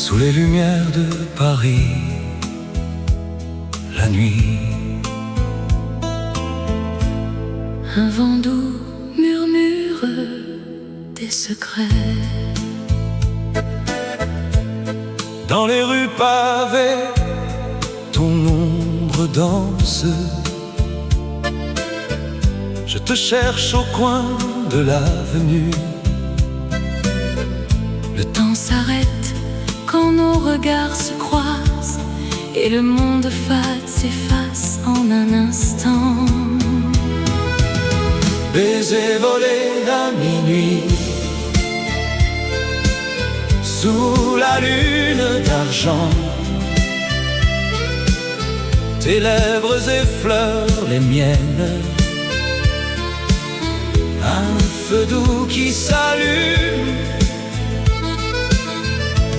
Sous les lumières de Paris, la nuit, un vent doux murmure des secrets. dans les rues pavées, ton ombre danse. Je te cherche au coin de l'avenue. Le temps s'arrête quand nos regards se croisent et le monde fade s'efface en un instant. Baiser volé à minuit, sous la lune d'argent. Tes lèvres effleurent les miennes, un feu doux qui s'allume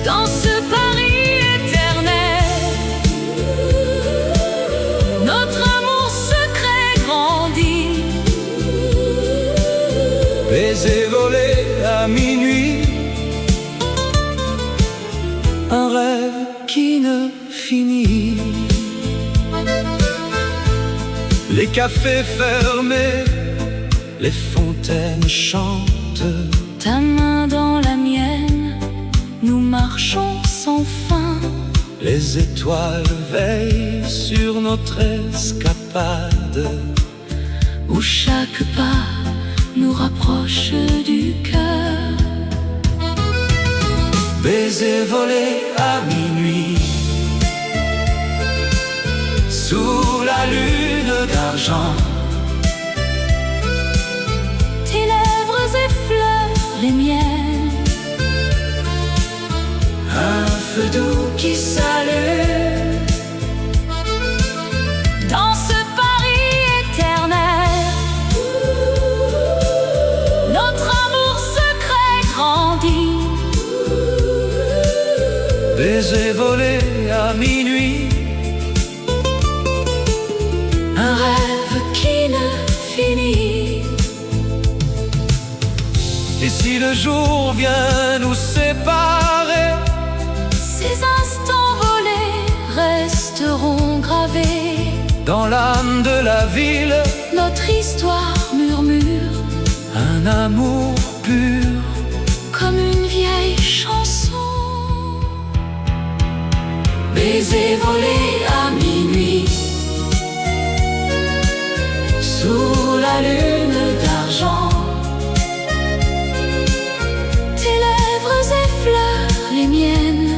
dans ce Paris éternel. Notre amour secret grandit. Baiser volé à minuit, un rêve qui ne finit. Les cafés fermés, les fontaines chantent. Ta main dans la mienne, nous marchons sans fin. Les étoiles veillent sur notre escapade, où chaque pas nous rapproche du cœur. Baiser volé à minuit, sous la lune d'argent. Tes lèvres effleurent les miennes, un feu doux qui s'allume dans ce Paris éternel. Notre amour secret grandit. Baiser volé à minuit, Un rêve qui ne finit. et si le jour vient nous séparer, Ces instants volés resteront gravés. dans l'âme de la ville, Notre histoire murmure un amour pur. comme une vieille chanson. Baiser volé à minuit, sous la lune d'argent. Tes lèvres effleurent les miennes,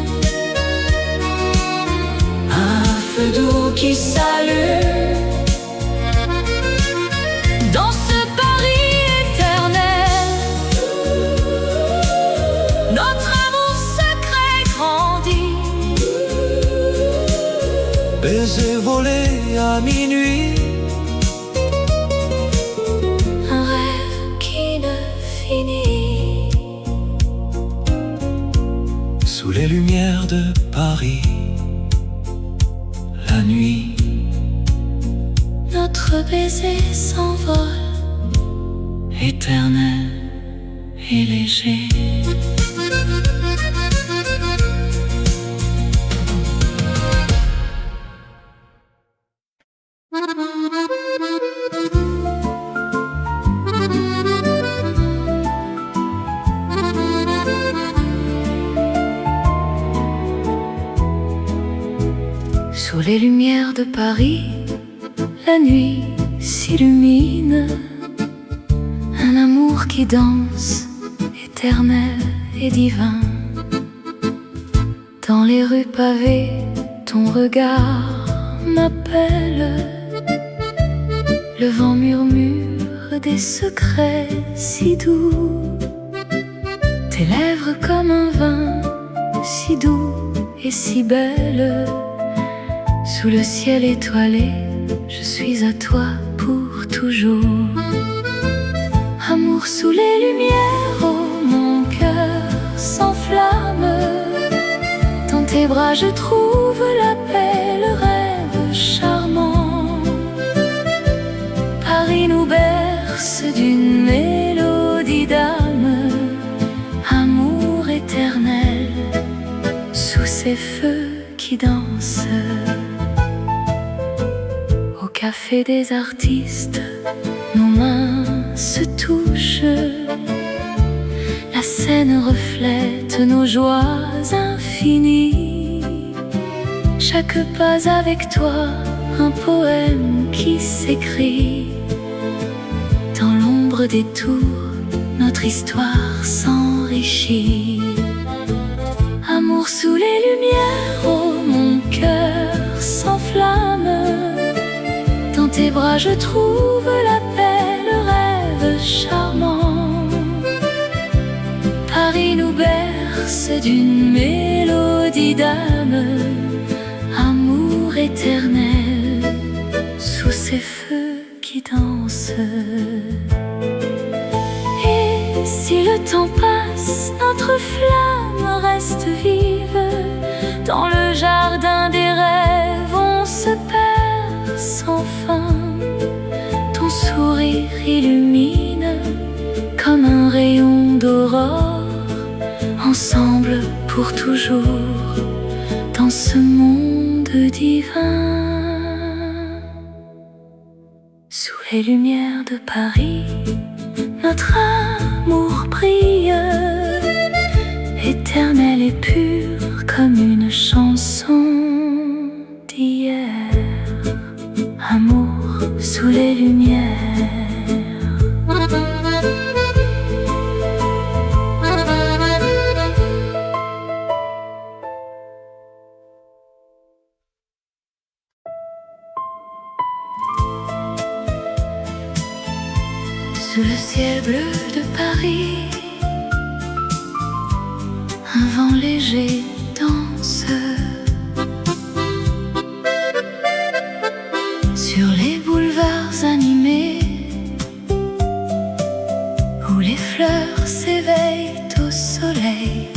Un feu doux qui s'allume dans ce Paris éternel. Notre amour secret grandit. Baiser volé à minuit, Un rêve qui ne finit. sous les lumières de Paris, la nuit. Notre baiser s'envole, éternel et léger. Sous les lumières de Paris, la nuit s'illumine. Un amour qui danse, éternel et divin. Dans les rues pavées, ton regard m'appelle. Le vent murmure des secrets si doux. Tes lèvres comme un vin, si doux et si belle. Sous le ciel étoilé, je suis à toi pour toujours. Amour sous les lumières, oh mon cœur s'enflamme. Dans tes bras je trouve la paix, le rêve charmant. Paris nous berce d'une mélodie d'âme. Amour éternel, sous ces feux qui dansent. Au café des artistes, nos mains se touchent. La scène reflète nos joies infinies. Chaque pas avec toi, un poème qui s'écrit. Dans l'ombre des tours, notre histoire s'enrichit. Amour sous les lumières, oh mon cœur s'enflamme. Dans tes bras je trouve la paix, le rêve charmant. Paris nous berce d'une mélodie d'âme. Amour éternel sous ces feux qui dansent. Et si le temps passe, notre flamme reste vive. Dans le jardin des rêves, on se perd sans fin. Ton sourire illumine comme un rayon d'aurore. Ensemble pour toujours dans ce monde divin. Sous les lumières de Paris, notre amour brille, éternel et pur comme une chanson d'hier. Amour sous les lumières. Sous le ciel bleu de Paris, un vent léger danse. Sur les boulevards animés, où les fleurs s'éveillent au soleil,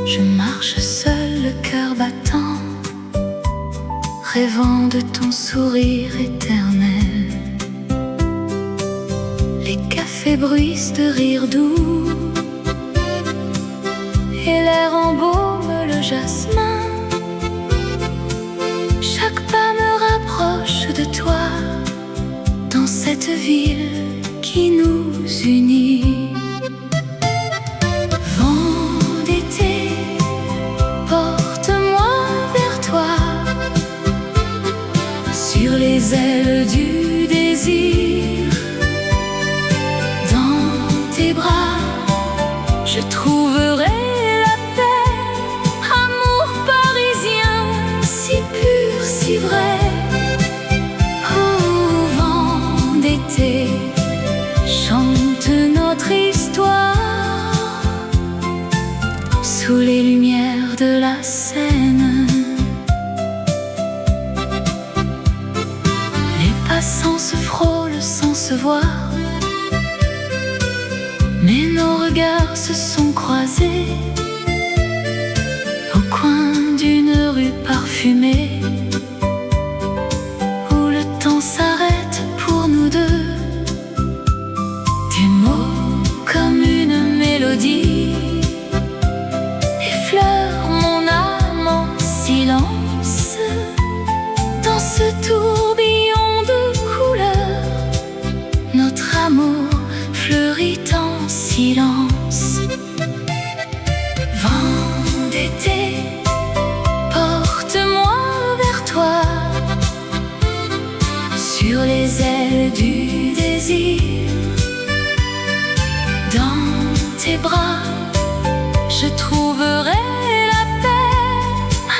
je marche seul, le cœur battant, rêvant de ton sourire éternel. Les cafés bruissent de rires doux et l'air embaume le jasmin. Chaque pas me rapproche de toi dans cette ville qui nous unit. Vent d'été, porte-moi vers toi sur les ailes du désir. Tes bras, je trouverai la paix. Amour parisien, si pur, si vrai. Oh, vent d'été, chante notre histoire sous les lumières de la Seine. Les passants se frôlent sans se voir, mais nos regards se sont croisés au coin d'une rue parfumée, où le temps s'arrête pour nous deux. Tes mots comme une mélodie effleurent mon âme en silence. Dans ce tourbillon de couleurs, notre amour fleurit en silence. Vent d'été, porte-moi vers toi sur les ailes du désir. Dans tes bras, je trouverai la paix.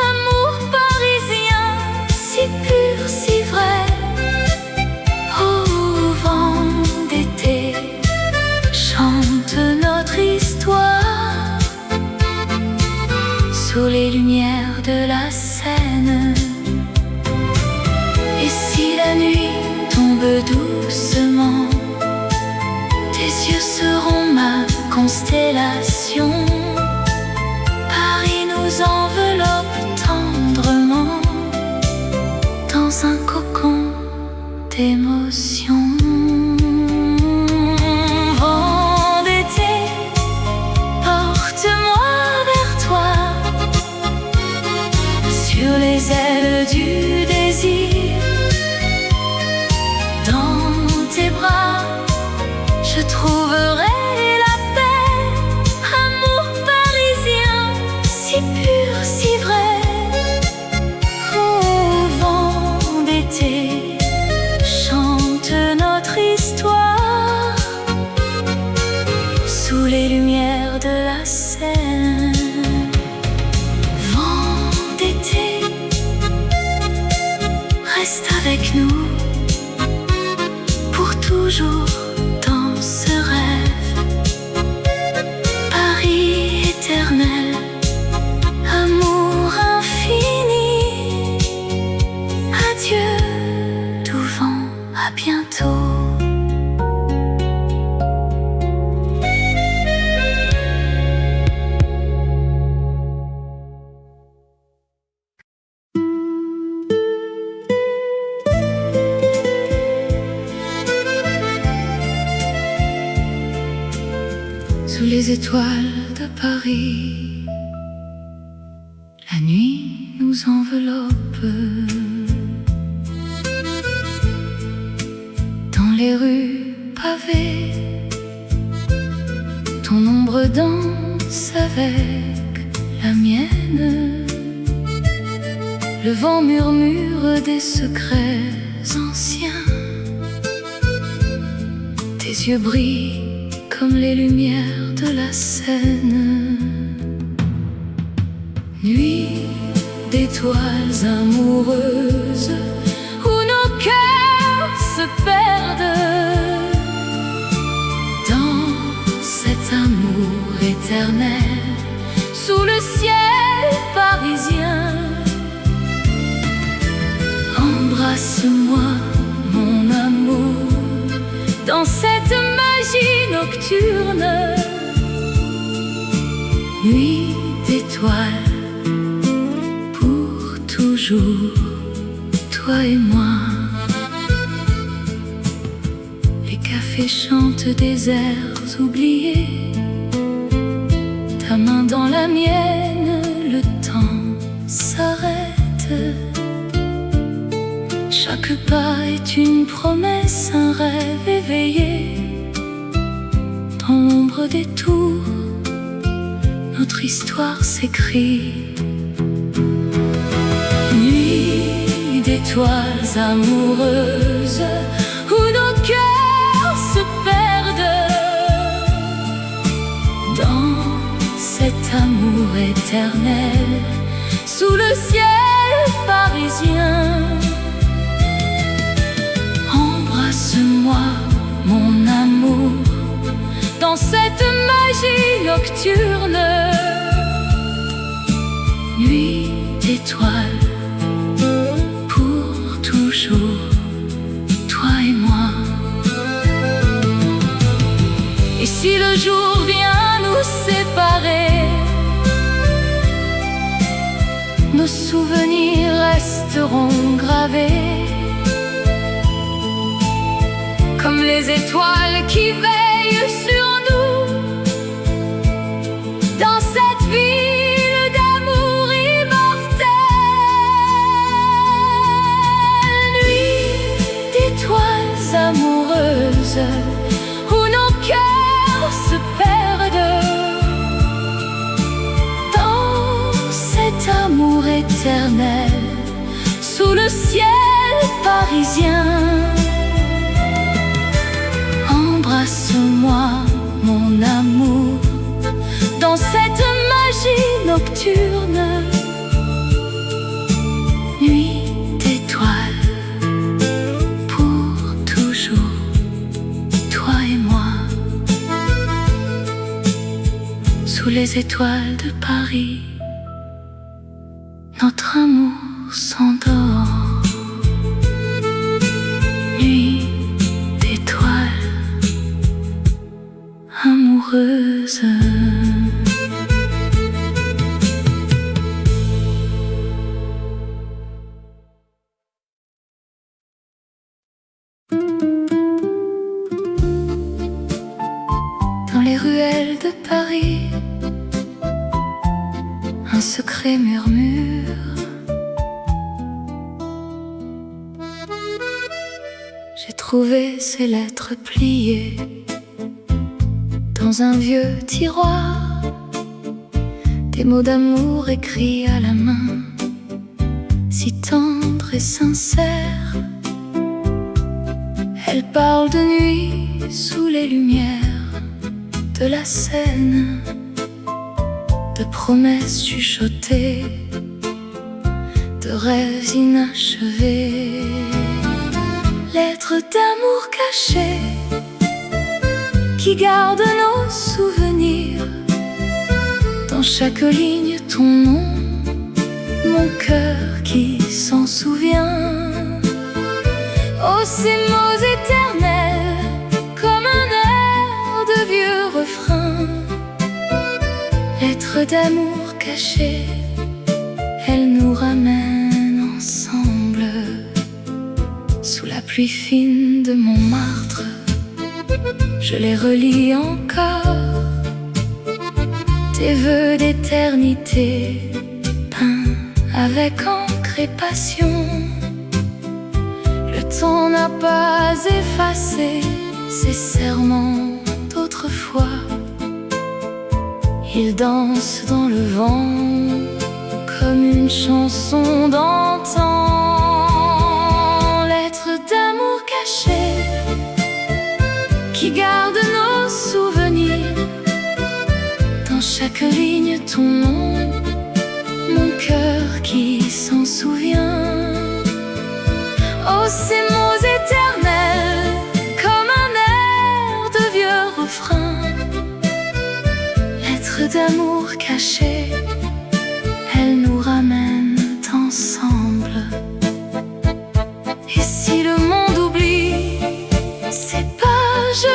Amour parisien, si pur, si vrai. Oh, vent d'été, chante notre histoire sous les lumières de la Seine. Et si la nuit tombe doucement, tes yeux seront ma constellation. Paris nous enveloppe tendrement dans un cocon d'émotion. Vent d'été, porte-moi vers toi les étoiles de Paris, la nuit nous enveloppe. Dans les rues pavées, ton ombre danse avec la mienne. Le vent murmure des secrets anciens. Tes yeux brillent comme les lumières de la Seine. Nuit d'étoiles amoureuses où nos cœurs se perdent dans cet amour éternel sous le ciel parisien. Embrasse-moi, mon amour, dans cette magie nocturne. Nuit d'étoiles, pour toujours, toi et moi. Les cafés chantent des airs oubliés, ta main dans la mienne, le temps s'arrête. Chaque pas est une promesse, un rêve éveillé. Dans l'ombre des tours, notre histoire s'écrit. Nuit d'étoiles amoureuses où nos cœurs se perdent dans cet amour éternel sous le ciel parisien. Embrasse-moi, mon amour, dans cette magie nocturne. Nuit d'étoiles, pour toujours, toi et moi. Et si le jour vient nous séparer, nos souvenirs resteront gravés comme les étoiles qui veillent sur nous dans cette ville d'amour immortel. Nuit d'étoiles amoureuses où nos cœurs se perdent dans cet amour éternel sous le ciel parisien. Embrasse-moi, mon amour, dans cette magie nocturne. Nuit d'étoiles, pour toujours, toi et moi. Sous les étoiles de Paris, notre amour s'endort. Nuit d'étoiles amoureuse. Dans les ruelles de Paris, un secret murmure. J'ai trouvé ces lettres pliées dans un vieux tiroir, des mots d'amour écrits à la main, si tendres et sincères. Elles parlent de nuit sous les lumières de la Seine, de promesses chuchotées, de rêves inachevés. Lettres d'amour cachées qui garde nos souvenirs. Dans chaque ligne ton nom, mon cœur qui s'en souvient. Oh, ces mots éternels, comme un air de vieux refrain. Lettres d'amour cachées, elles nous ramènent ensemble. Sous la pluie fine de Montmartre, je les relis encore. tes vœux d'éternité, peints avec encre et passion. Le temps n'a pas effacé ces serments d'autrefois. Ils dansent dans le vent comme une chanson d'antan. Lettres d'amour cachées qui gardent nos souvenirs. Dans chaque ligne ton nom, mon cœur qui s'en souvient. Oh, ces mots éternels comme un air de vieux refrain. Lettres d'amour cachées, elles nous ramènent ensemble. Et si le monde oublie ces pages,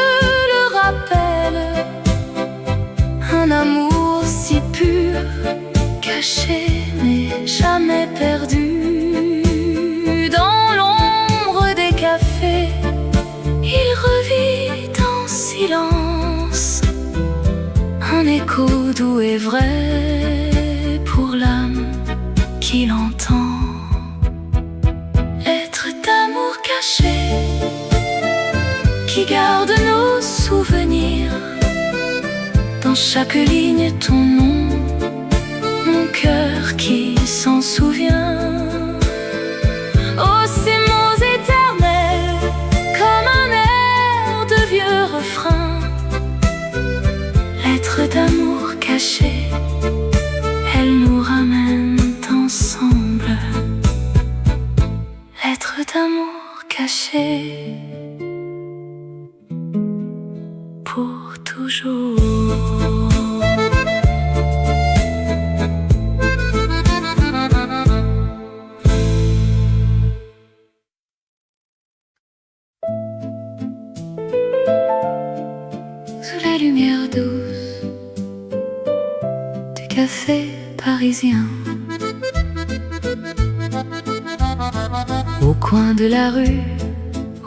le rappelle un amour si pur, caché mais jamais perdu. Dans l'ombre des cafés, il revit en silence, un écho doux et vrai pour l'âme qui l'entend. Lettres d'amour cachées qui gardent nos souvenirs. Dans chaque ligne ton nom, mon cœur qui s'en souvient. Oh, ces mots éternels comme un air de vieux refrain. Lettres d'amour cachées, elles nous ramènent ensemble. Lettres d'amour cachées pour toujours. Sous la lumière douce du café parisien, au coin de la rue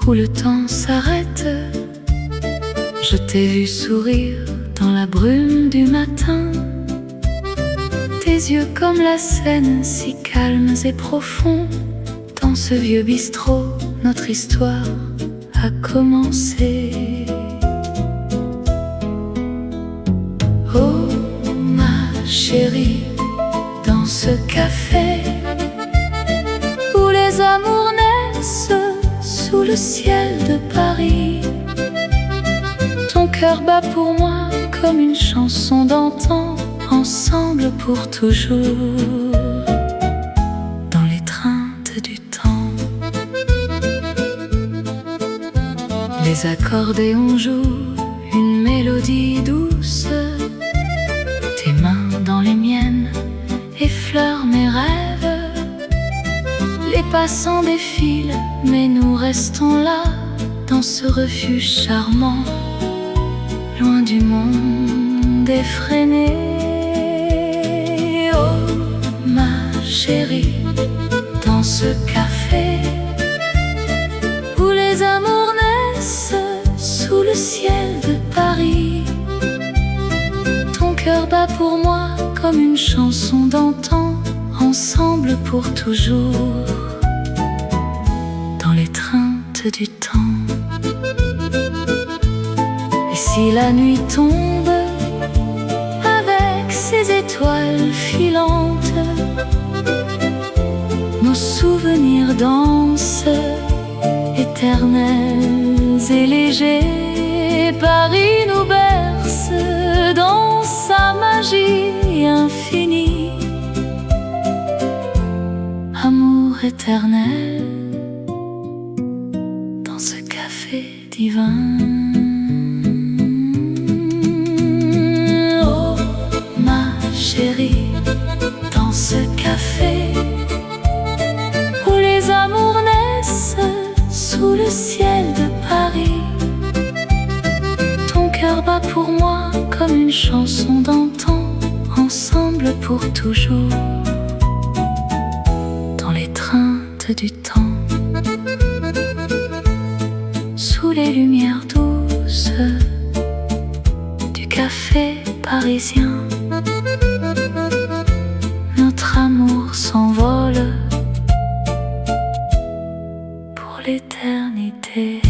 où le temps s'arrête, je t'ai vu sourire dans la brume du matin. Tes yeux comme la Seine, si calmes et profonds. Dans ce vieux bistrot, notre histoire a commencé. Oh ma chérie, dans ce café où les amours naissent sous le ciel de Paris, ton cœur bat pour moi comme une chanson d'antan. Ensemble pour toujours, dans l'étreinte du temps. Les accordéons jouent une mélodie douce. Tes mains dans les miennes effleurent mes rêves. Les passants défilent, mais nous restons là, dans ce refuge charmant, loin du monde effréné. Oh ma chérie, dans ce café où les amours naissent sous le ciel de Paris, ton cœur bat pour moi comme une chanson d'antan. Ensemble pour toujours, dans l'étreinte du temps. Et si la nuit tombe avec ses étoiles filantes, nos souvenirs dansent, éternels et légers. Paris nous berce dans sa magie infinie. Amour éternel dans ce café divin. Oh ma chérie, dans ce café où les amours naissent sous le ciel de Paris, ton cœur bat pour moi comme une chanson d'antan. Ensemble pour toujours, dans l'étreinte du temps. Sous les lumières douces du café parisien. s'envole pour l'éternité.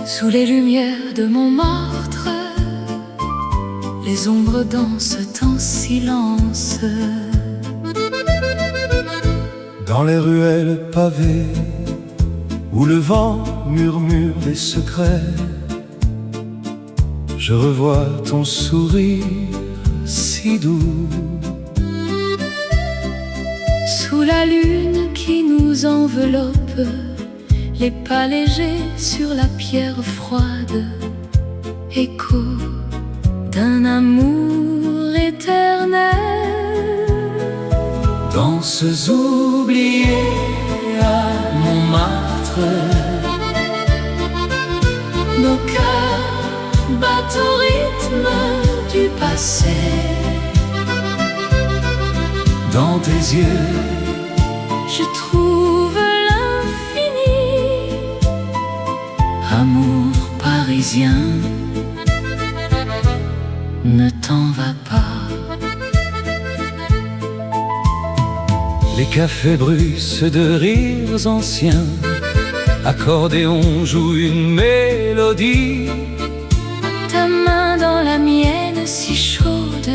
Sous les lumières de Montmartre, les ombres dansent en silence. Dans les ruelles pavées, où le vent murmure des secrets, je revois ton sourire si doux. Sous la lune qui nous enveloppe, les pas légers sur la pierre froide, écho d'un amour éternel. Danses oubliées à Montmartre, nos cœurs battent au rythme du passé. dans tes yeux, je trouve l'infini. Amour parisien, ne t'en va pas. les cafés bruissent de rires anciens, accordéon joue une mélodie. Ta main dans la mienne si chaude,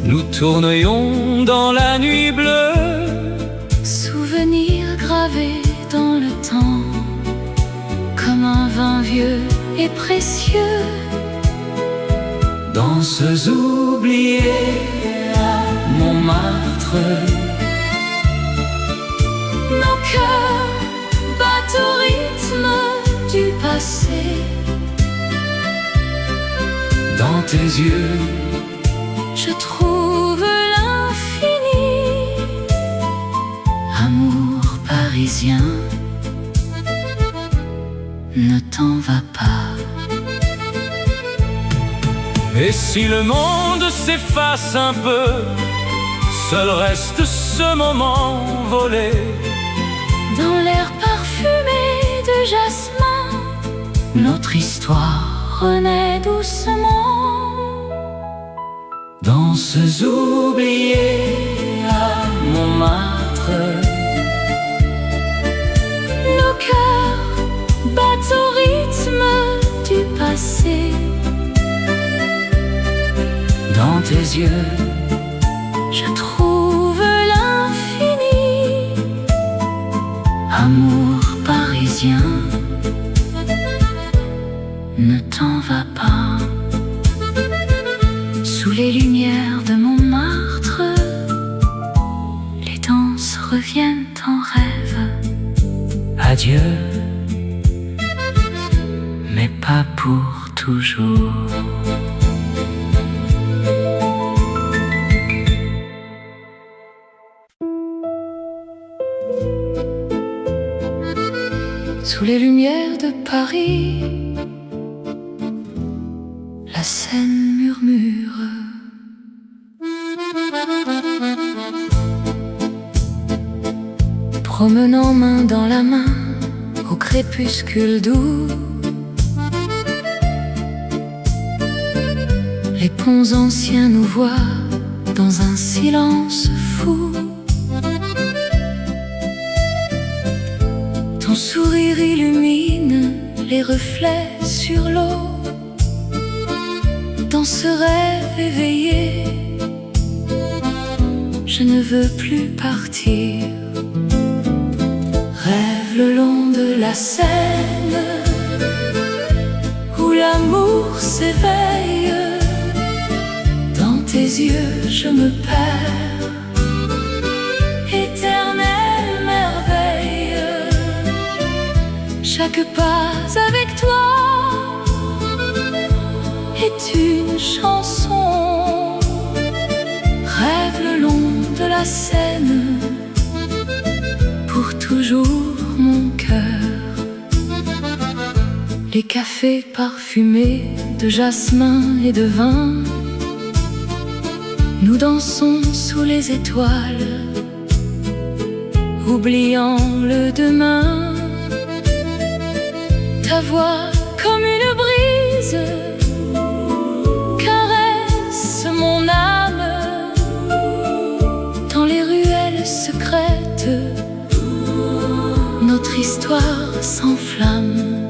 Nous tournions dans la nuit bleue. souvenir gravé dans le temps, comme un vin vieux et précieux. Danses oubliées à Montmartre, Nos cœurs battent au rythme du passé. dans tes yeux, Je trouve l'infini. Amour parisien, ne t'en va pas. et si le monde s'efface un peu, seul reste ce moment volé. Dans l'air parfumé de jasmin, notre histoire renaît doucement. Danses oubliées à Montmartre, Nos cœurs battent au rythme du passé. dans tes yeux, Je trouve l'infini. Amour parisien, ne t'en va pas. Sous les lumières de Montmartre, les danses reviennent en rêve. adieu, Mais pas pour toujours. Sous les lumières de Paris, la Seine murmure. Promenant main dans la main au crépuscule doux, les ponts anciens nous voient dans un silence fou. Ton sourire illumine les reflets sur l'eau. Dans ce rêve éveillé, je ne veux plus partir. Rêve le long de la Seine, où l'amour s'éveille. Dans tes yeux je me perds, éternelle merveille. Chaque pas avec toi est une chanson. Rêve le long de la Seine, pour toujours mon cœur. Les cafés parfumés de jasmin et de vin, nous dansons sous les étoiles, où oubliant le demain. Ta voix comme une brise caresse mon âme. Dans les ruelles secrètes, notre histoire s'enflamme.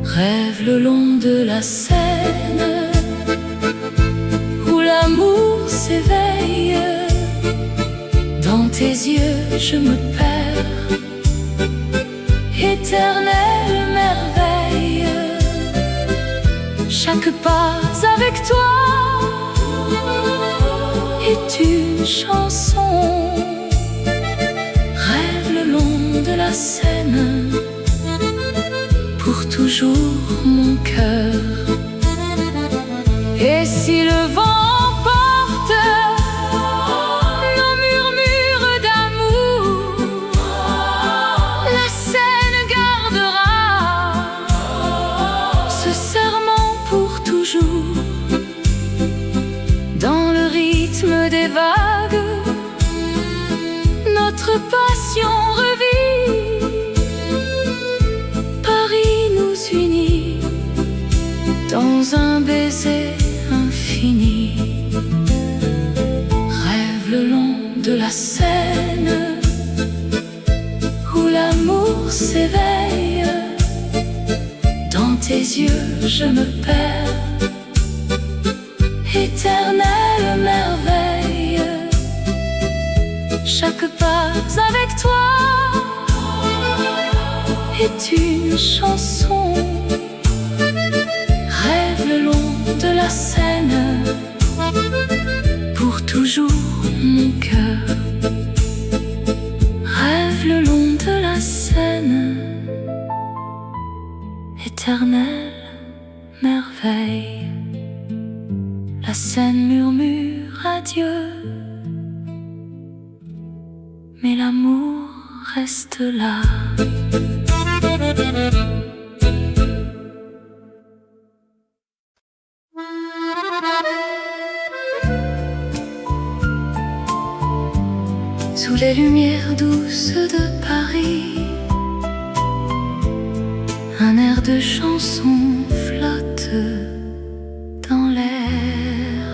Rêve le long de la Seine où l'amour s'éveille. Dans tes yeux je me perds, éternelle merveille. Chaque pas avec toi est une chanson. Rêve le long de la Seine, pour toujours mon cœur. Et si le vent emporte nos murmures d'amour, la Seine gardera ce serment pour toujours. Dans le rythme des vagues, notre passion revit. Paris nous unit dans un baiser infini. Rêve le long de la Seine où l'amour s'éveille. Dans tes yeux je me perds, éternelle merveille. Chaque pas avec toi est une chanson. Rêve le long de la Seine, pour toujours mon cœur. Rêve le long de la Seine, éternelle merveille. La Seine murmure adieu, mais l'amour reste là. Sous les lumières douces de Paris, un air de chanson flotte dans l'air.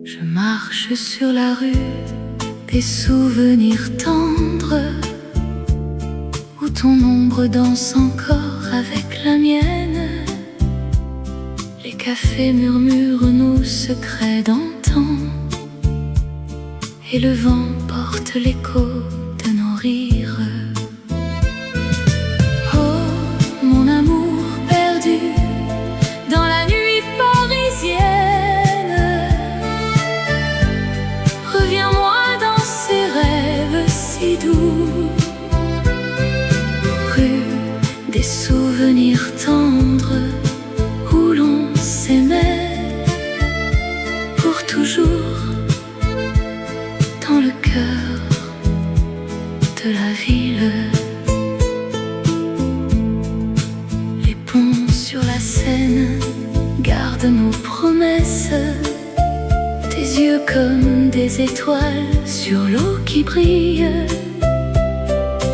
Je marche sur la rue, des souvenirs tendres, où ton ombre danse encore avec la mienne. Les cafés murmurent nos secrets d'antan, et le vent porte l'écho de nos rires. Oh, mon amour perdu dans la nuit parisienne, reviens-moi dans ces rêves si doux. Rue des souvenirs tendres où l'on s'aimait pour toujours, dans le cœur de la ville. Les ponts sur la Seine gardent nos promesses, tes yeux comme des étoiles sur l'eau qui brille.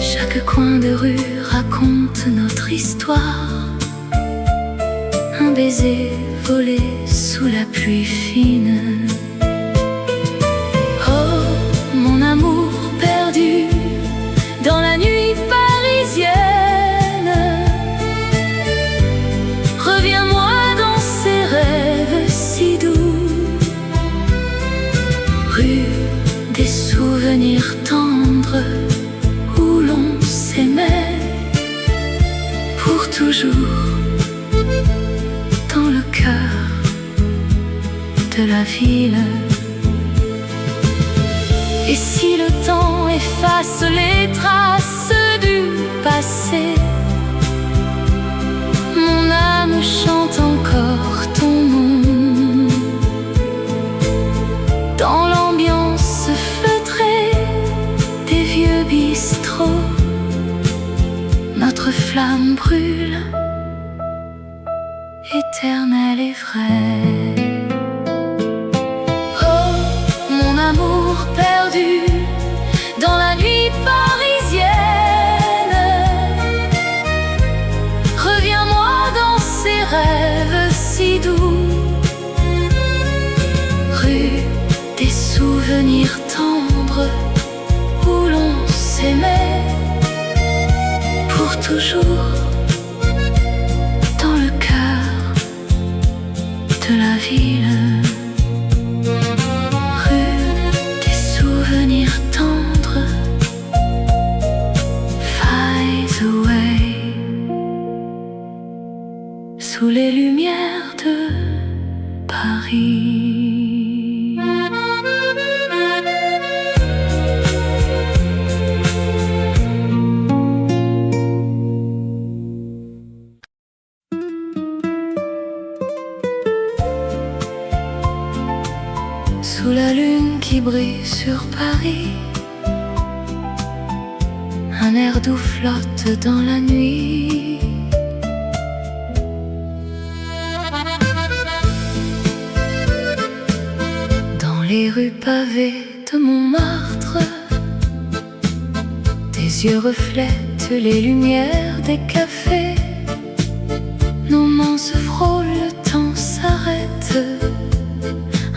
Chaque coin de rue raconte notre histoire, un baiser volé sous la pluie fine. Oh, mon amour perdu dans la nuit parisienne, reviens-moi dans ces rêves si doux. Rue des souvenirs tendres où l'on s'aimait pour toujours, dans le cœur de la ville. Et si le temps efface les traces du passé, mon âme chante encore ton nom. Dans l'ambiance feutrée des vieux bistrots, notre flamme brûle, éternelle et vraie. Oh, souvenir tendre où l'on s'aimait pour toujours dans le cœur de la ville. Rue des souvenirs tendres fades away sous les lumières de Paris. Sous la lune qui brille sur Paris, un air doux flotte dans la nuit. Dans les rues pavées de Montmartre, tes yeux reflètent les lumières des cafés. Nos mains se frôlent, le temps s'arrête.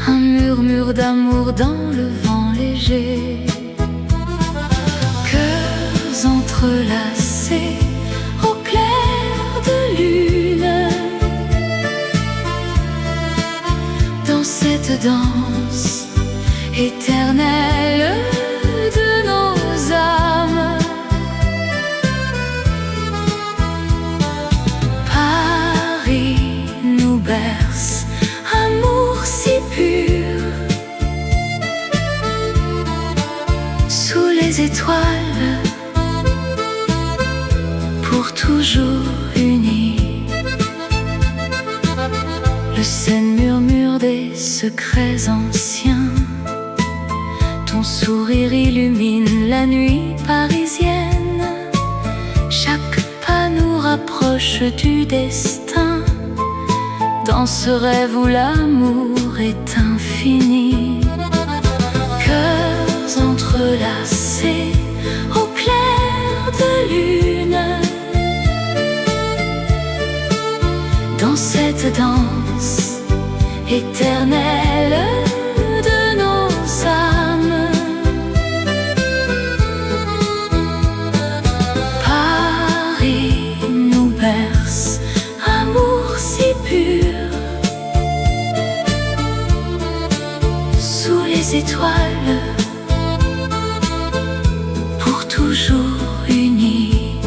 Un murmure d'amour dans le vent léger. Cœurs entrelacés au clair de lune. Dans cette danse éternelle de nos âmes. Paris nous berce, amour si pur. Sous les étoiles, pour toujours unis. Le Seine murmure des secrets anciens. Ton sourire illumine la nuit parisienne. Chaque pas nous rapproche du destin. Dans ce rêve où l'amour est infini. Cœurs entrelacés au clair de lune. Dans cette danse éternelle de nos âmes. Paris nous berce, amour si pur. Sous les étoiles, pour toujours unis.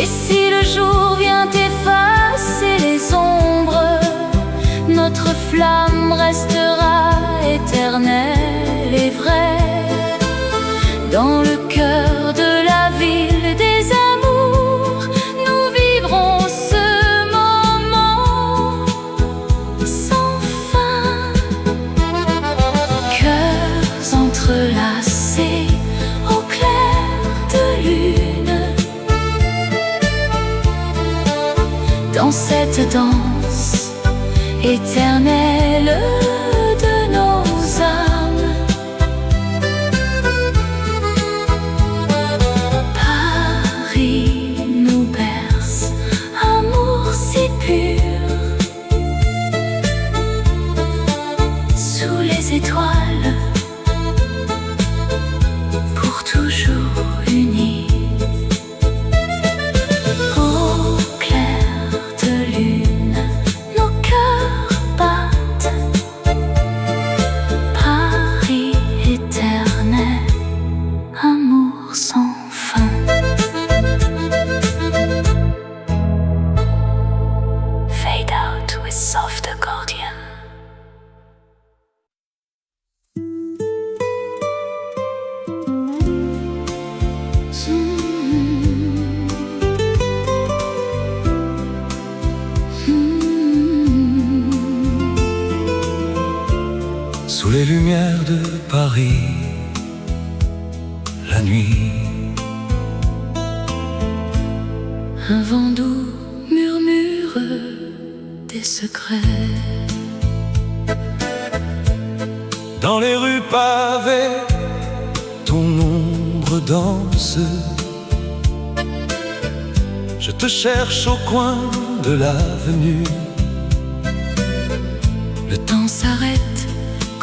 Et si le jour vient effacer les ombres, notre flamme restera éternelle et vraie. Dans le cœur de la ville des amours, nous vivrons ce moment sans fin. Cœurs entrelacés au clair de lune. Dans cette danse éternelle de nos âmes. Paris nous berce, amour si pur. Sous les étoiles, pour toujours unis. Au clair de lune, nos cœurs battent. Paris éternel, amour sans fin. Fade out with soft accordion. Sous les lumières de Paris, la nuit. Un vent doux murmure des secrets. Dans les rues pavées, ton ombre danse. Je te cherche au coin de l'avenue. Le temps s'arrête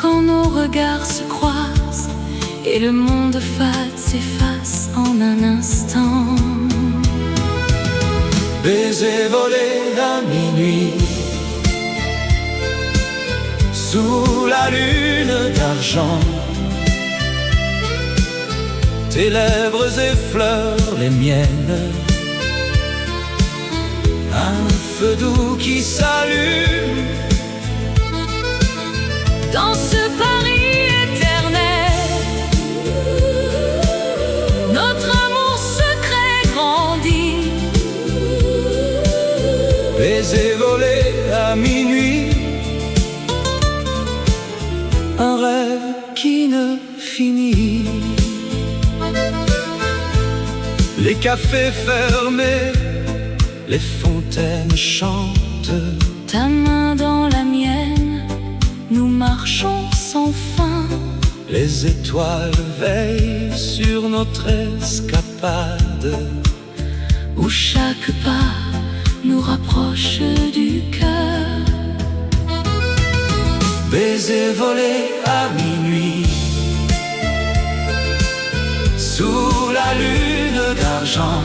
quand nos regards se croisent et le monde fade s'efface en un instant. Baiser volé à minuit, sous la lune d'argent, tes lèvres effleurent les miennes, un feu doux qui s'allume dans ce Paris éternel. Notre amour secret grandit. Baiser volé à minuit, un rêve qui ne finit. Les cafés fermés, les fontaines chantent. Ta main dans la mienne, nous marchons sans fin. Les étoiles veillent sur notre escapade, où chaque pas nous rapproche du cœur. Baiser volé à minuit, sous la lune d'argent,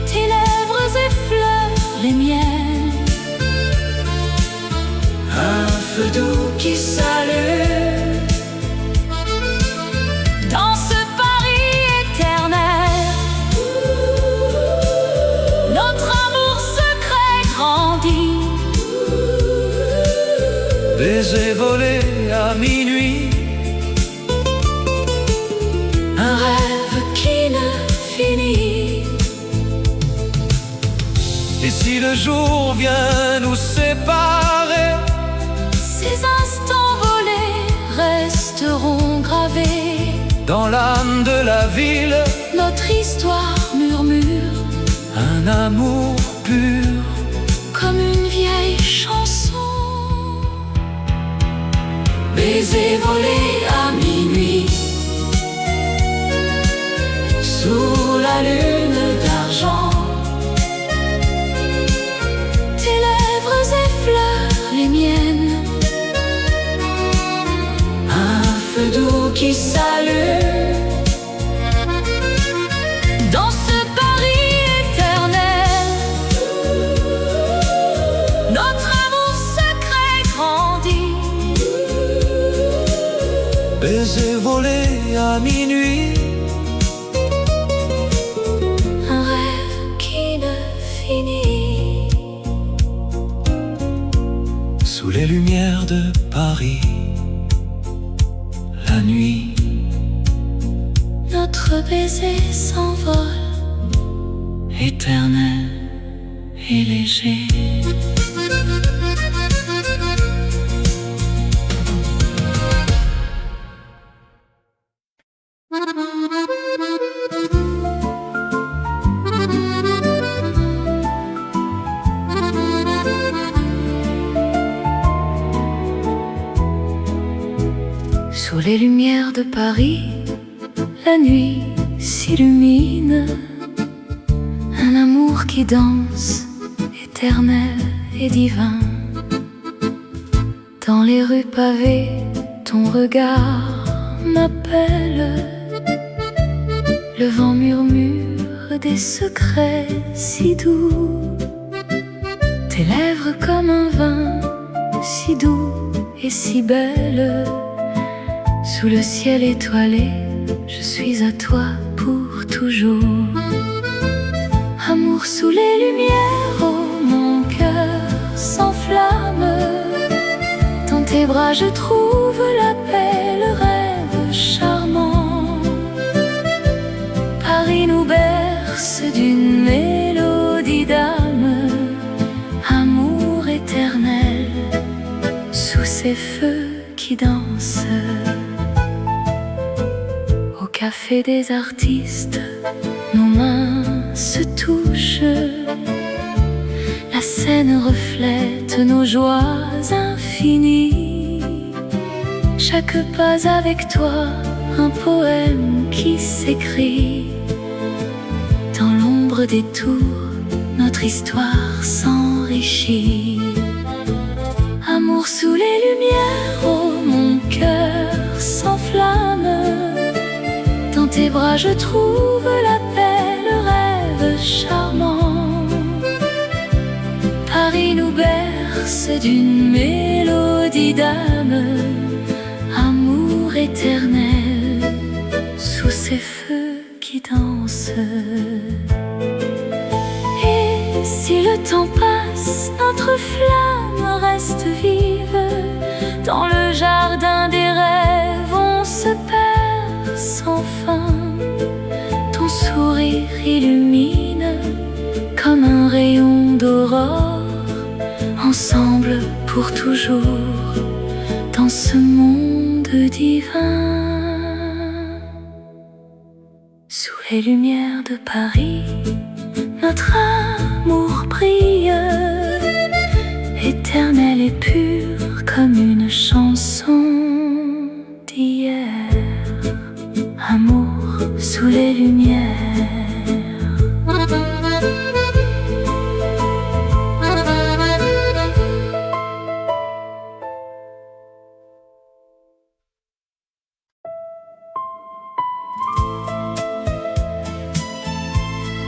tes lèvres effleurent les miennes, un feu doux qui s'allume dans ce Paris éternel. Notre amour secret grandit. Baiser volé à minuit, Un rêve qui ne finit. et si le jour vient nous séparer, Ces instants volés resteront gravés dans l'âme de la ville, notre histoire murmure un amour pur. comme une vieille chanson. Baiser volé à minuit, sous la lune d'argent, Tes lèvres effleurent les miennes, un feu doux qui s'allume dans ce Paris éternel. Notre amour secret grandit. Baiser volé à minuit, Un rêve qui ne finit. sous les lumières de Paris, la nuit. Notre baiser s'envole, Éternel et léger. Sous les lumières de Paris, la nuit s'illumine. Un amour qui danse, éternel et divin. Dans les rues pavées, ton regard m'appelle. Le vent murmure des secrets si doux. Tes lèvres comme un vin, si doux et si belle. Sous le ciel étoilé, je suis à toi pour toujours. Amour sous les lumières, oh mon cœur s'enflamme. Dans tes bras je trouve la paix, le rêve charmant. Paris nous berce d'une mélodie d'âme. Amour éternel, sous ces feux qui dansent. Au café des artistes, nos mains se touchent. La scène reflète nos joies infinies. Chaque pas avec toi, un poème qui s'écrit. Dans l'ombre des tours, notre histoire s'enrichit. Amour sous les lumières, oh mon cœur s'enflamme. Dans tes bras je trouve la paix, le rêve charmant. Paris nous berce d'une mélodie d'âme, amour éternel sous ces feux qui dansent. Et si le temps passe, notre flamme reste vive. Dans le jardin des rêves, on se perd sans fin. Ton sourire illumine comme un rayon d'aurore. Ensemble pour toujours dans ce monde divin. Sous les lumières de Paris, notre amour brille, éternel et pur comme une chanson d'hier. Amour sous les lumières.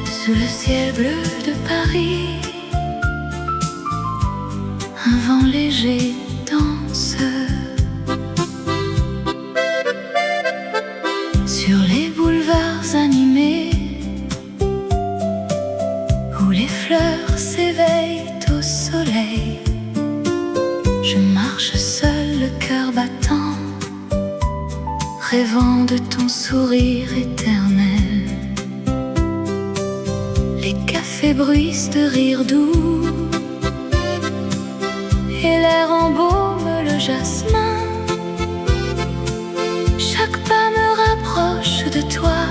Sous le ciel bleu de Paris, un vent léger danse. Sur les boulevards animés, où les fleurs s'éveillent au soleil, je marche seul, le cœur battant, rêvant de ton sourire éternel. Les cafés bruissent de rire doux, et l'air embaume le jasmin. Chaque pas me rapproche de toi,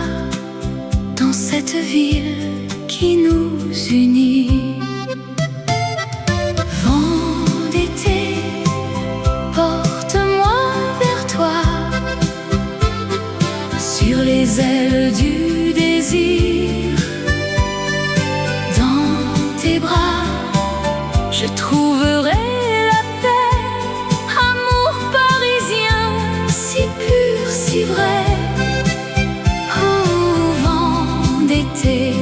dans cette ville qui nous unit. Vent d'été, porte-moi vers toi, sur les ailes du désir. Tes bras, je trouverai la paix. Amour parisien, si pur, si vrai. Oh, vent d'été,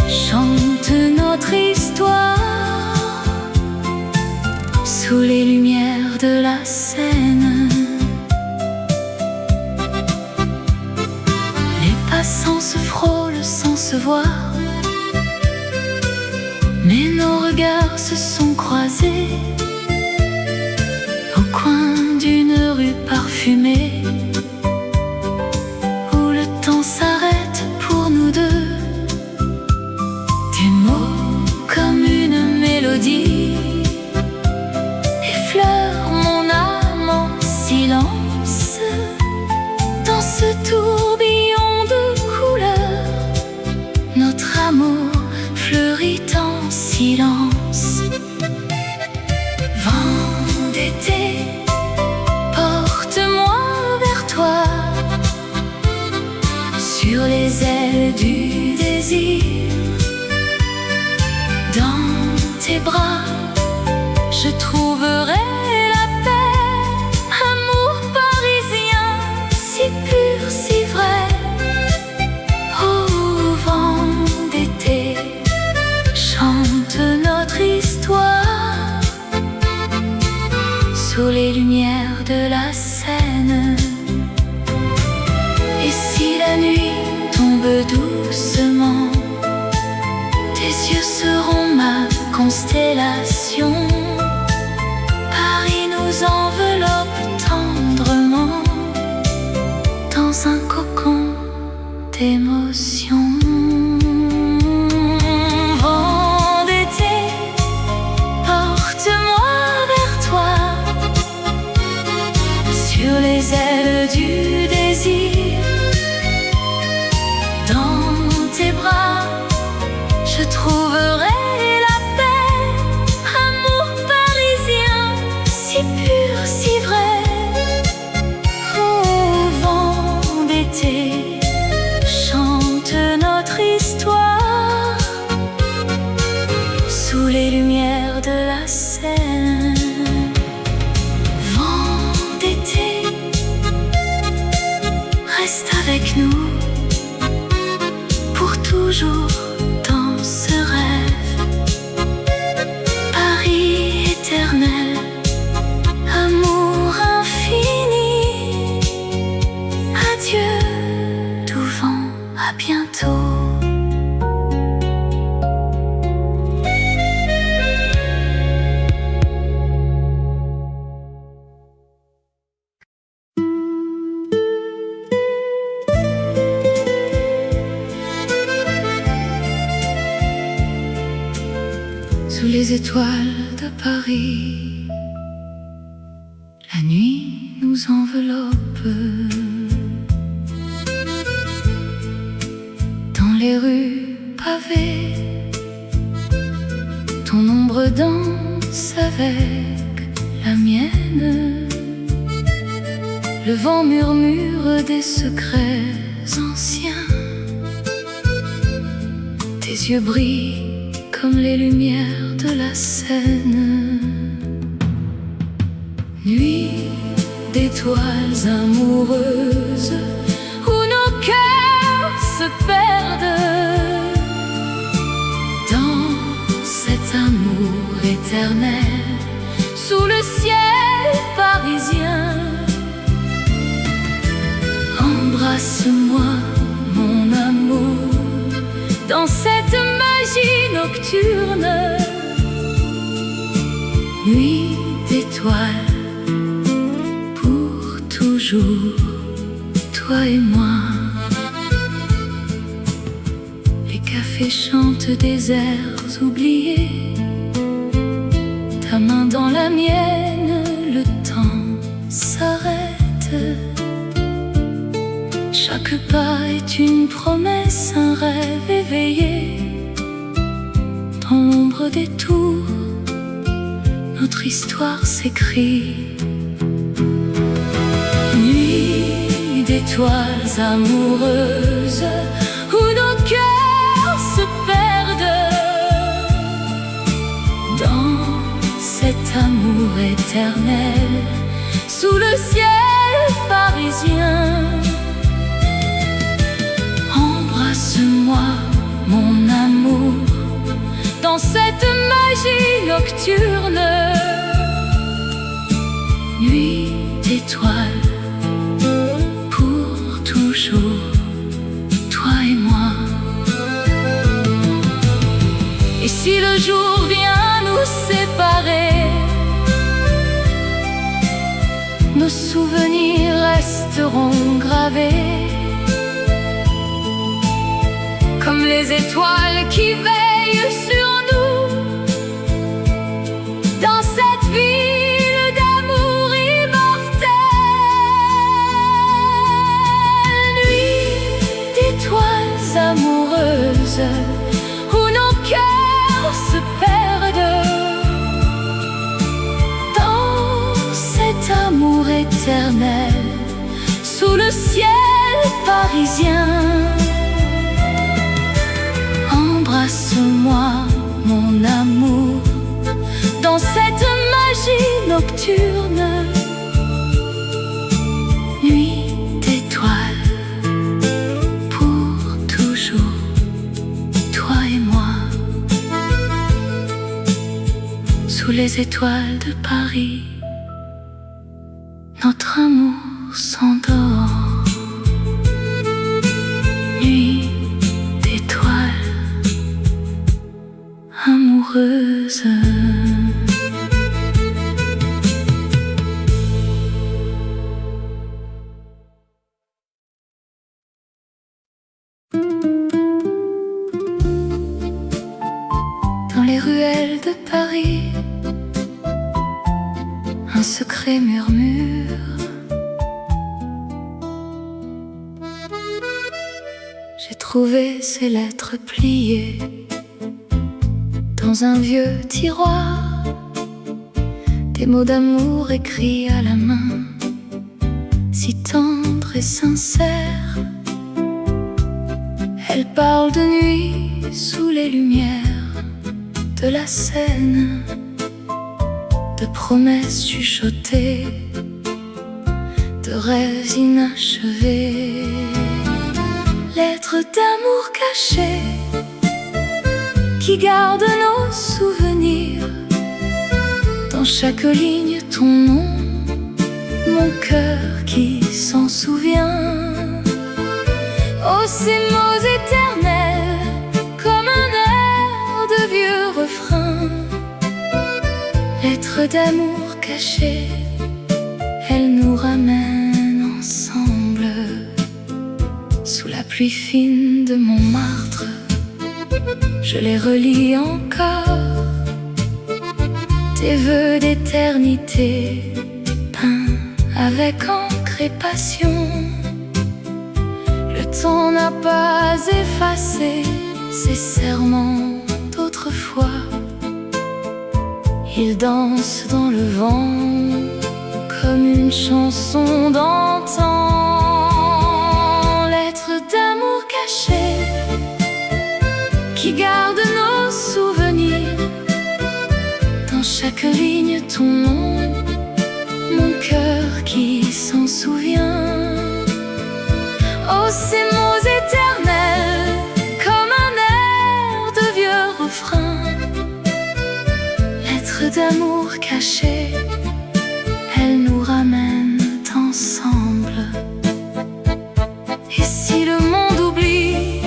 chante notre histoire. Sous les lumières de la Seine, les passants se frôlent sans se voir, mais nos regards se sont croisés au coin d'une rue parfumée, où le temps s'arrête pour nous deux. Tes mots comme une mélodie effleurent mon âme en silence. Dans ce tourbillon de couleurs, notre amour fleurit en silence. Vent d'été, porte-moi vers toi, sur les ailes du désir. Dans tes bras, je trouverai la paix. Amour parisien, si pur, si vrai. Oh, vent d'été, chante notre histoire. Sous les lumières de la Seine. Et si la nuit tombe doucement, tes yeux seront ma constellation. Paris nous enveloppe tendrement dans un cocon d'émotion. Sur les ailes du désir, dans tes bras, je trouverai la paix. Amour parisien, si pur, si vrai. Oh, vent d'été, chante notre histoire. Sous les lumières de la Seine. les étoiles de Paris. La nuit nous enveloppe. Dans les rues pavées, ton ombre danse avec la mienne. Le vent murmure des secrets anciens. Tes yeux brillent comme les lumières de la Seine. Nuit d'étoiles amoureuses où nos cœurs se perdent dans cet amour éternel sous le ciel parisien. Embrasse-moi, mon amour, dans cette magie nocturne. Nuit d'étoiles, pour toujours, toi et moi. Les cafés chantent des airs oubliés. Ta main dans la mienne, le temps s'arrête. Chaque pas est une promesse, un rêve éveillé. Dans l'ombre des tours, notre histoire s'écrit. Nuit d'étoiles amoureuses où nos cœurs se perdent dans cet amour éternel sous le ciel parisien. Embrasse-moi, mon amour, dans cette magie nocturne. Nuit d'étoiles, pour toujours, toi et moi. Et si le jour vient nous séparer, nos souvenirs resteront gravés comme les étoiles qui veillent sur nous dans cette ville d'amour immortel. Nuit d'étoiles amoureuses où nos cœurs se perdent dans cet amour éternel sous le ciel parisien. Embrasse-moi, mon amour, dans cette magie nocturne. Nuit d'étoiles, pour toujours, toi et moi. Sous les étoiles de Paris, notre amour s'endort. Nuit d'étoiles amoureuse. Dans les ruelles de Paris, un secret murmure. J'ai trouvé ces lettres pliées dans un vieux tiroir, des mots d'amour écrits à la main, si tendres et sincères. Elles parlent de nuit sous les lumières de la Seine, de promesses chuchotées, de rêves inachevés. Lettres d'amour cachées qui garde nos souvenirs. Dans chaque ligne ton nom, mon cœur qui s'en souvient. Oh, ces mots éternels, comme un air de vieux refrain. Lettres d'amour cachées, elles nous ramènent ensemble. Sous la pluie fine de Montmartre, je les relis encore. tes vœux d'éternité, peints avec encre et passion. Le temps n'a pas effacé ces serments d'autrefois. Ils dansent dans le vent comme une chanson d'antan. Lettre d'amour cachée qui garde nos souvenirs. Dans chaque ligne ton nom, mon cœur qui s'en souvient. Oh, ces mots éternels comme un air de vieux refrain. Lettre d'amour cachée, elle nous ramène ensemble. Et si le monde oublie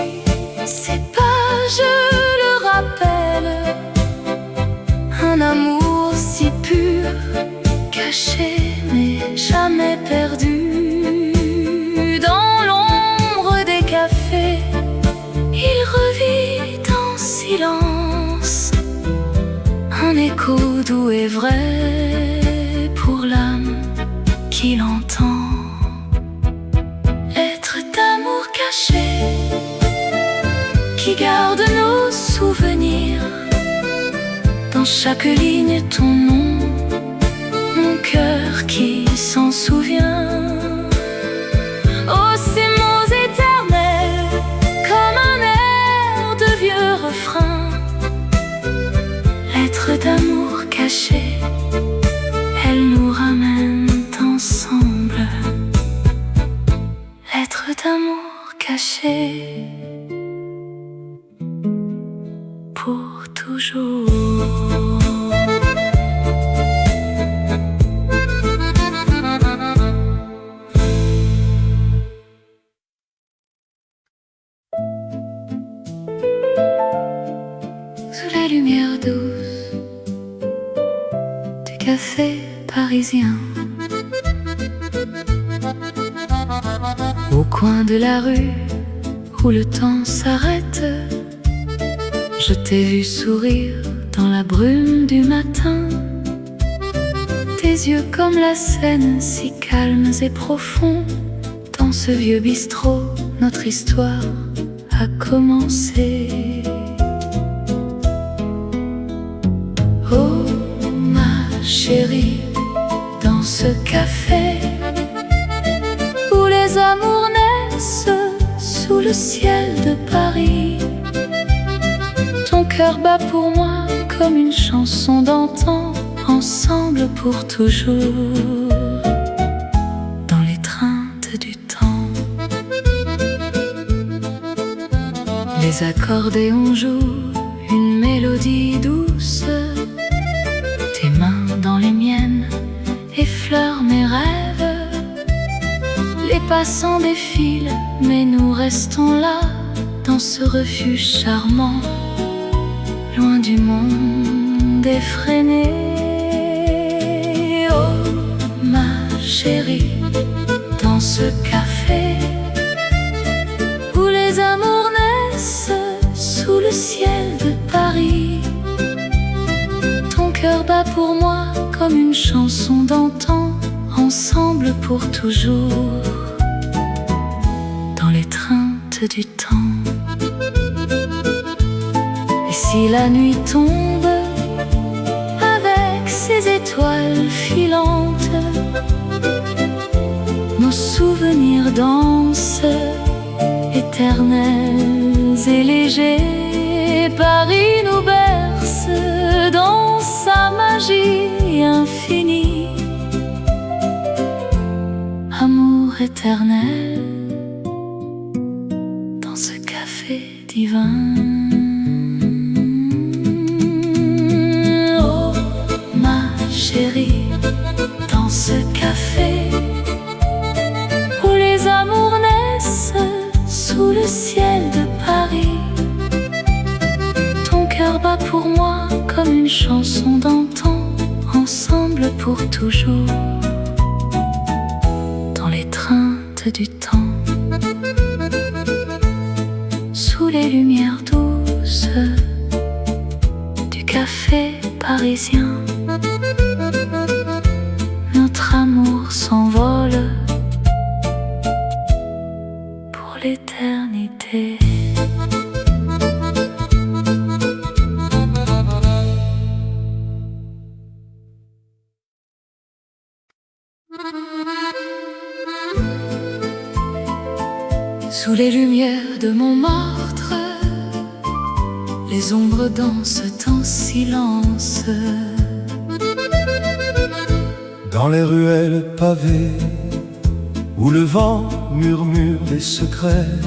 ces pages, le rappelle un amour si pur, caché mais jamais perdu. Dans l'ombre des cafés, il revit en silence, un écho doux et vrai pour l'âme qui l'entend. Lettre d'amour cachée qui garde nos souvenirs. Dans chaque ligne ton nom, mon cœur qui s'en souvient. Oh, ces mots éternels comme un air de vieux refrain. Lettre d'amour cachée, elle nous ramène ensemble. Lettre d'amour cachée pour toujours. Sous la lumière douce du café parisien, au coin de la rue où le temps s'arrête, je t'ai vu sourire dans la brume du matin. Tes yeux comme la Seine, si calmes et profonds. Dans ce vieux bistrot, notre histoire a commencé. Oh ma chérie, dans ce café où les amours naissent sous le ciel de Paris, ton cœur bat pour moi comme une chanson d'antan, ensemble pour toujours, dans l'étreinte du temps. Les accordéons jouent une mélodie douce, tes mains dans les miennes effleurent mes rêves. Les passants défilent, mais nous restons là, dans ce refuge charmant, loin du monde effréné. Oh ma chérie, dans ce café où les amours naissent sous le ciel de Paris, ton cœur bat pour moi comme une chanson d'antan, ensemble pour toujours, dans l'étreinte du temps. Et si la nuit tombe avec ses étoiles filantes, nos souvenirs dansent, éternels et légers. Paris nous berce dans sa magie infinie. Amour éternel dans ce café divin. Oh ma chérie, dans ce café où les amours naissent sous le ciel de Paris, ton cœur bat pour moi comme une chanson d'antan, ensemble pour toujours, dans l'étreinte du temps. Sous les lumières douces du café parisien. amour s'envole pour l'éternité. Sous les lumières de Montmartre, les ombres dansent en silence. Dans les ruelles pavées, où le vent murmure des secrets,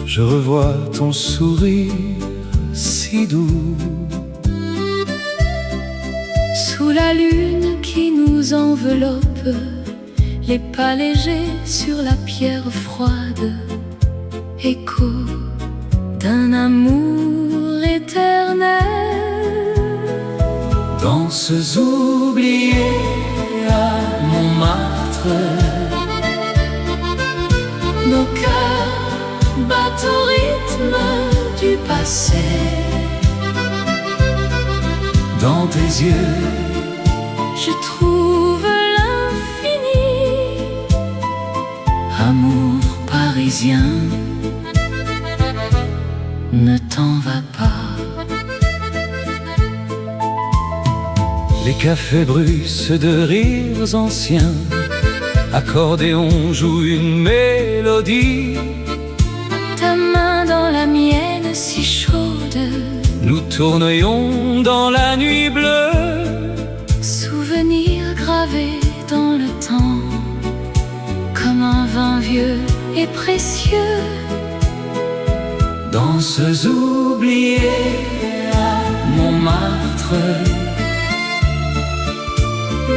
je revois ton sourire si doux. Sous la lune qui nous enveloppe, les pas légers sur la pierre froide, écho d'un amour éternel. Danses oubliées à Montmartre, nos cœurs battent au rythme du passé. Dans tes yeux, je trouve l'infini. Amour parisien, ne t'en va pas. les cafés bruissent de rires anciens. Accordéon joue une mélodie. Ta main dans la mienne si chaude, Nous tournions dans la nuit bleue. souvenir gravé dans le temps, comme un vin vieux et précieux. Danses oubliées à Montmartre.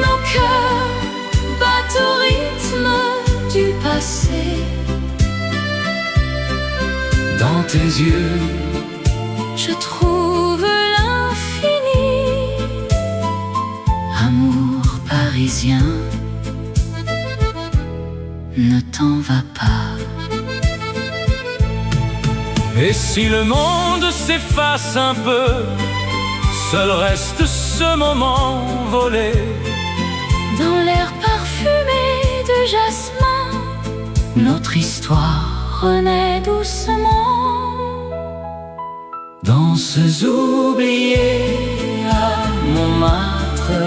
Nos cœurs battent au rythme du passé. Dans tes yeux, Je trouve l'infini. Amour parisien, ne t'en va pas. et si le monde s'efface un peu, seul reste ce moment volé. Dans l'air parfumé de jasmin, notre histoire renaît doucement. Danses oubliées à Montmartre.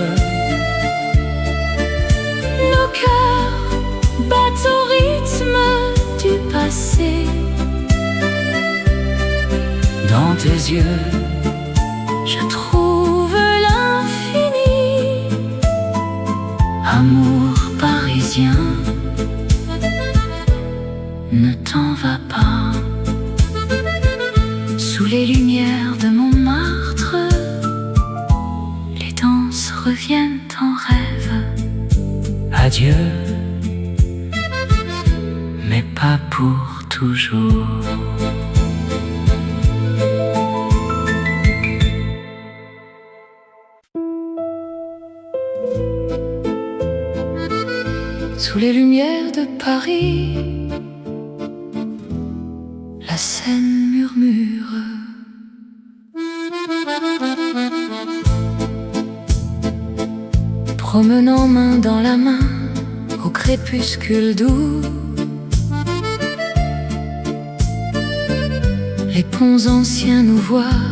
Nos cœurs battent au rythme du passé. Dans tes yeux, Je trouve l'infini. Amour parisien, ne t'en va pas. Sous les lumières de Montmartre, les danses reviennent en rêve. adieu, Mais pas pour toujours. Sous les lumières de Paris, la Seine murmure. Promenant main dans la main au crépuscule doux, les ponts anciens nous voient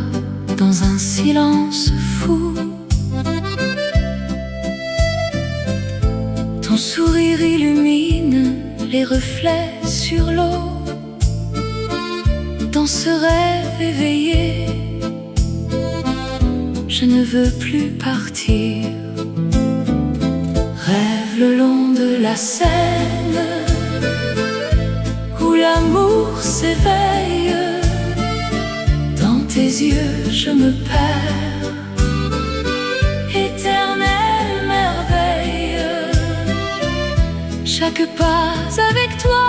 dans un silence fou. Ton sourire illumine les reflets sur l'eau. Dans ce rêve éveillé, je ne veux plus partir. Rêve le long de la Seine, où l'amour s'éveille. Dans tes yeux, je me perds. Éternelle merveille, chaque pas avec toi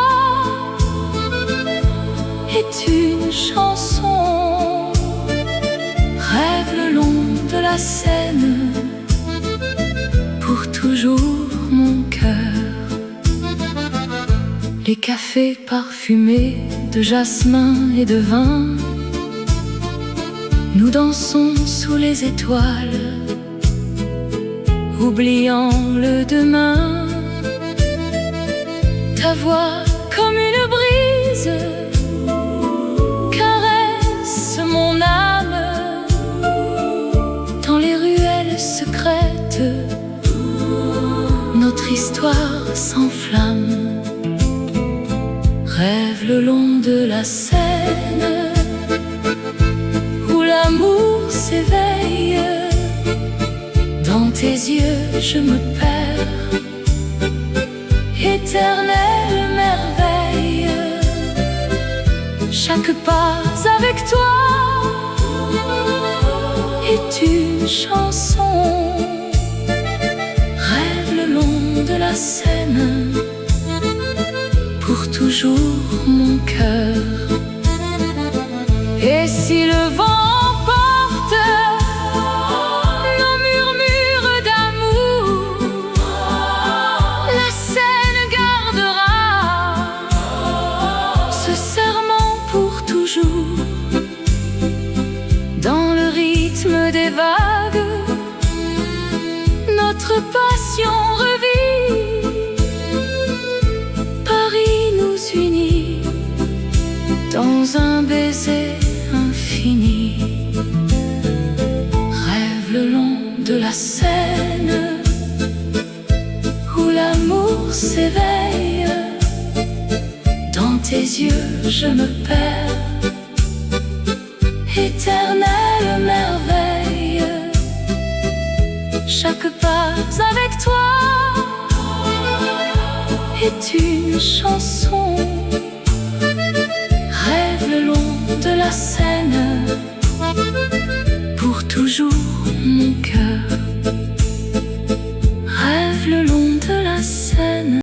est une chanson. Rêve le long de la Seine, pour toujours mon cœur. Les cafés parfumés de jasmin et de vin, nous dansons sous les étoiles, où oubliant le demain. Ta voix comme une brise caresse mon âme. Dans les ruelles secrètes, notre histoire s'enflamme. Rêve le long de la Seine où l'amour s'éveille. Dans tes yeux je me perds, éternelle merveille. Chaque pas avec toi est une chanson. Rêve le long de la Seine, pour toujours mon cœur. Et si le vent emporte nos murmures d'amour, la Seine gardera ce serment pour toujours. Dans le rythme des vagues, notre passion revit. Paris nous unit dans un baiser infini. Rêve le long de la Seine où l'amour s'éveille. Dans tes yeux je me perds, éternelle merveille. Chaque pas avec toi est une chanson. Rêve le long de la Seine, pour toujours mon cœur.